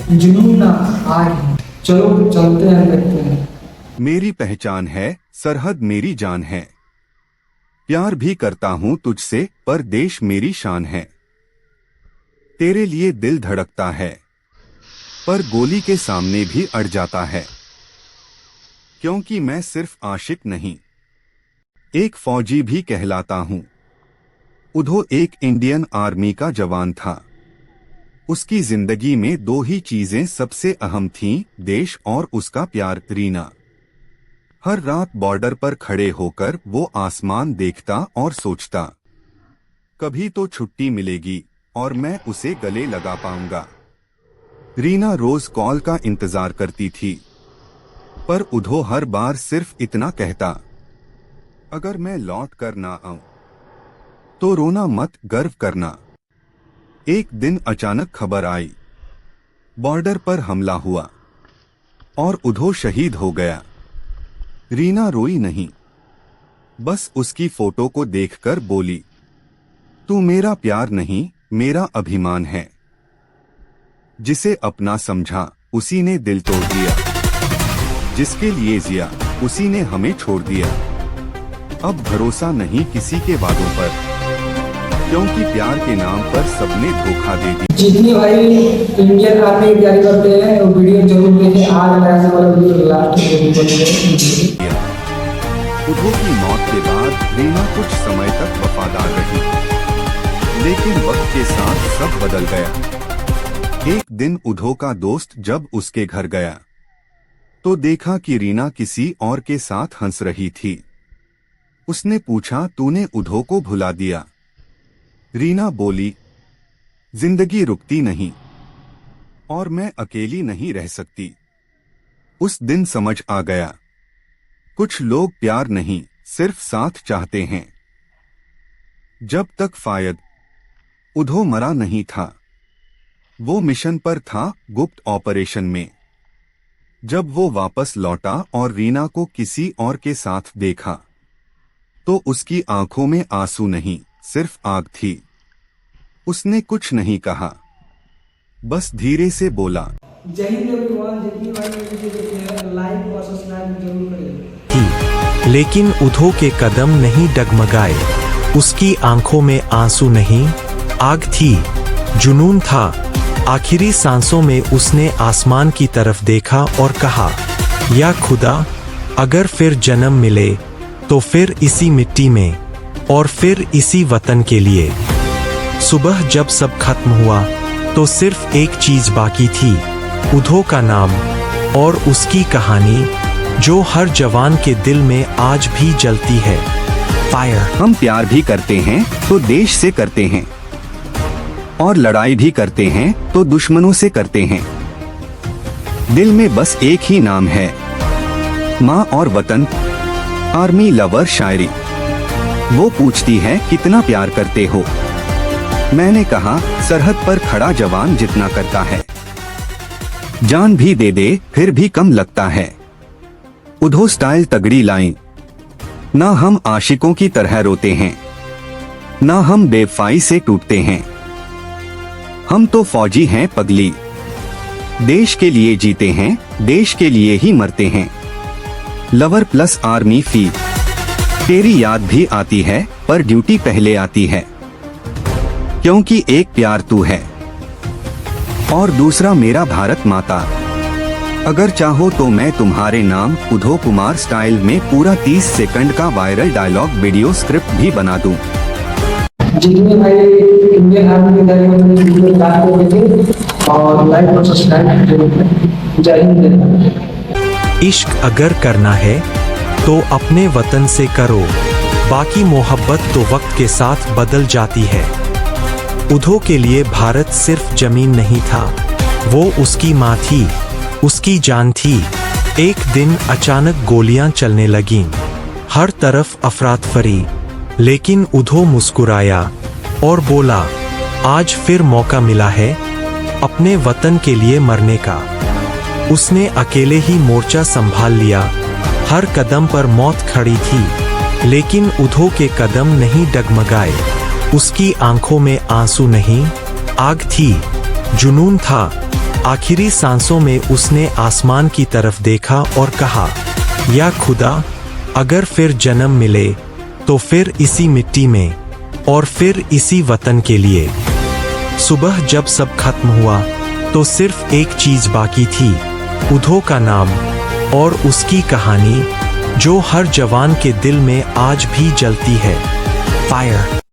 जुनून ना आग है। चलो चलते हैं, देखते हैं। मेरी पहचान है, सरहद मेरी जान है। प्यार भी करता हूँ तुझसे, पर देश मेरी शान है। तेरे लिए दिल धड़कता है, पर गोली के सामने भी अड़ जाता है। क्योंकि मैं सिर्फ आशिक नहीं, एक फौजी भी कहलाता हूँ। उधो एक इंडियन आर्मी का जवान था। उसकी जिंदगी में दो ही चीजें सबसे अहम थीं, देश और उसका प्यार। रीना। हर रात बॉर्डर पर खड़े होकर वो आसमान देखता और सोचता, कभी तो छुट्टी मिलेगी और मैं उसे गले लगा पाऊंगा। रीना रोज कॉल का इंतजार करती थी, पर उधो हर बार सिर्फ इतना कहता, अगर मैं लौट कर ना आऊं तो रोना मत, गर्व करना। एक दिन अचानक खबर आई, बॉर्डर पर हमला हुआ और उधो शहीद हो गया। रीना रोई नहीं, बस उसकी फोटो को देखकर बोली, तू मेरा प्यार नहीं, मेरा अभिमान है। जिसे अपना समझा उसी ने दिल तोड़ दिया, जिसके लिए जिया उसी ने हमें छोड़ दिया। अब भरोसा नहीं किसी के वादों पर, क्योंकि प्यार के नाम पर सबने धोखा दे दिया। जितने भाई इंडियन आर्मी की तैयारी करते हैं वो वीडियो जरूर देखें। आज ऐसे वाला वीडियो लास्ट में। उधो की मौत के बाद रीना कुछ समय तक वफादार रही, लेकिन वक्त के साथ सब बदल गया। एक दिन उधो का दोस्त जब उसके घर गया तो देखा कि रीना किसी और के साथ हंस रही थी। उसने पूछा, तूने उधो को भुला दिया? रीना बोली, जिंदगी रुकती नहीं और मैं अकेली नहीं रह सकती। उस दिन समझ आ गया, कुछ लोग प्यार नहीं सिर्फ साथ चाहते हैं। जब तक फायद उधो मरा नहीं था, वो मिशन पर था, गुप्त ऑपरेशन में। जब वो वापस लौटा और रीना को किसी और के साथ देखा तो उसकी आंखों में आंसू नहीं, सिर्फ आग थी। उसने कुछ नहीं कहा, बस धीरे से बोला, जय हिंद एवरीवन। जितनी भाई वीडियो देखे हैं लाइक और सब्सक्राइब जरूर करें। लेकिन उधो के कदम नहीं डगमगाए, उसकी आंखों में आंसू नहीं, आग थी, जुनून था। आखिरी सांसों में उसने आसमान की तरफ देखा और कहा, या खुदा, अगर फिर जन्म मिले तो फिर इसी मिट्टी में और फिर इसी वतन के लिए। सुबह जब सब खत्म हुआ तो सिर्फ एक चीज बाकी थी, उधो का नाम और उसकी कहानी, जो हर जवान के दिल में आज भी जलती है। फायर। हम प्यार भी करते हैं तो देश से करते हैं, और लड़ाई भी करते हैं तो दुश्मनों से करते हैं। दिल में बस एक ही नाम है, माँ और वतन। आर्मी लवर शायरी। वो पूछती है, कितना प्यार करते हो? मैंने कहा, सरहद पर खड़ा जवान जितना करता है, जान भी दे दे फिर भी कम लगता है। उधो स्टाइल तगड़ी लाइन। ना हम आशिकों की तरह रोते हैं, ना हम बेवफाई से टूटते हैं। हम तो फौजी हैं पगली, देश के लिए जीते हैं, देश के लिए ही मरते हैं। लवर प्लस आर्मी फी। तेरी याद भी आती है पर ड्यूटी पहले आती है, क्योंकि एक प्यार तू है और दूसरा मेरा भारत माता। अगर चाहो तो मैं तुम्हारे नाम उधो कुमार स्टाइल में पूरा 30 सेकंड का वायरल डायलॉग वीडियो स्क्रिप्ट भी बना दूं। जितने भाई इंडियन आर्मी की तैयारी करते हैं वीडियो लास्ट में देखें और लाइक और सब्सक्राइब जरूर करें। जय हिंद। इश्क अगर करना है तो अपने वतन से करो, बाकी मोहब्बत तो वक्त के साथ बदल जाती है। उधो के लिए भारत सिर्फ जमीन नहीं था, वो उसकी माँ थी, उसकी जान थी। एक दिन अचानक गोलियां चलने लगीं, हर तरफ अफरातफरी, लेकिन उधो मुस्कुराया और बोला, आज फिर मौका मिला है अपने वतन के लिए मरने का। उसने अकेले ही मोर्चा संभाल लिया, हर कदम पर मौत खड़ी थी, लेकिन उधो के कदम नहीं डगमगाए। उसकी आंखों में आंसू नहीं, आग थी, जुनून था। आखिरी सांसों में उसने आसमान की तरफ देखा और कहा, या खुदा, अगर फिर जन्म मिले तो फिर इसी मिट्टी में और फिर इसी वतन के लिए। सुबह जब सब खत्म हुआ तो सिर्फ एक चीज बाकी थी, उधो का नाम और उसकी कहानी, जो हर जवान के दिल में आज भी जलती है। फायर।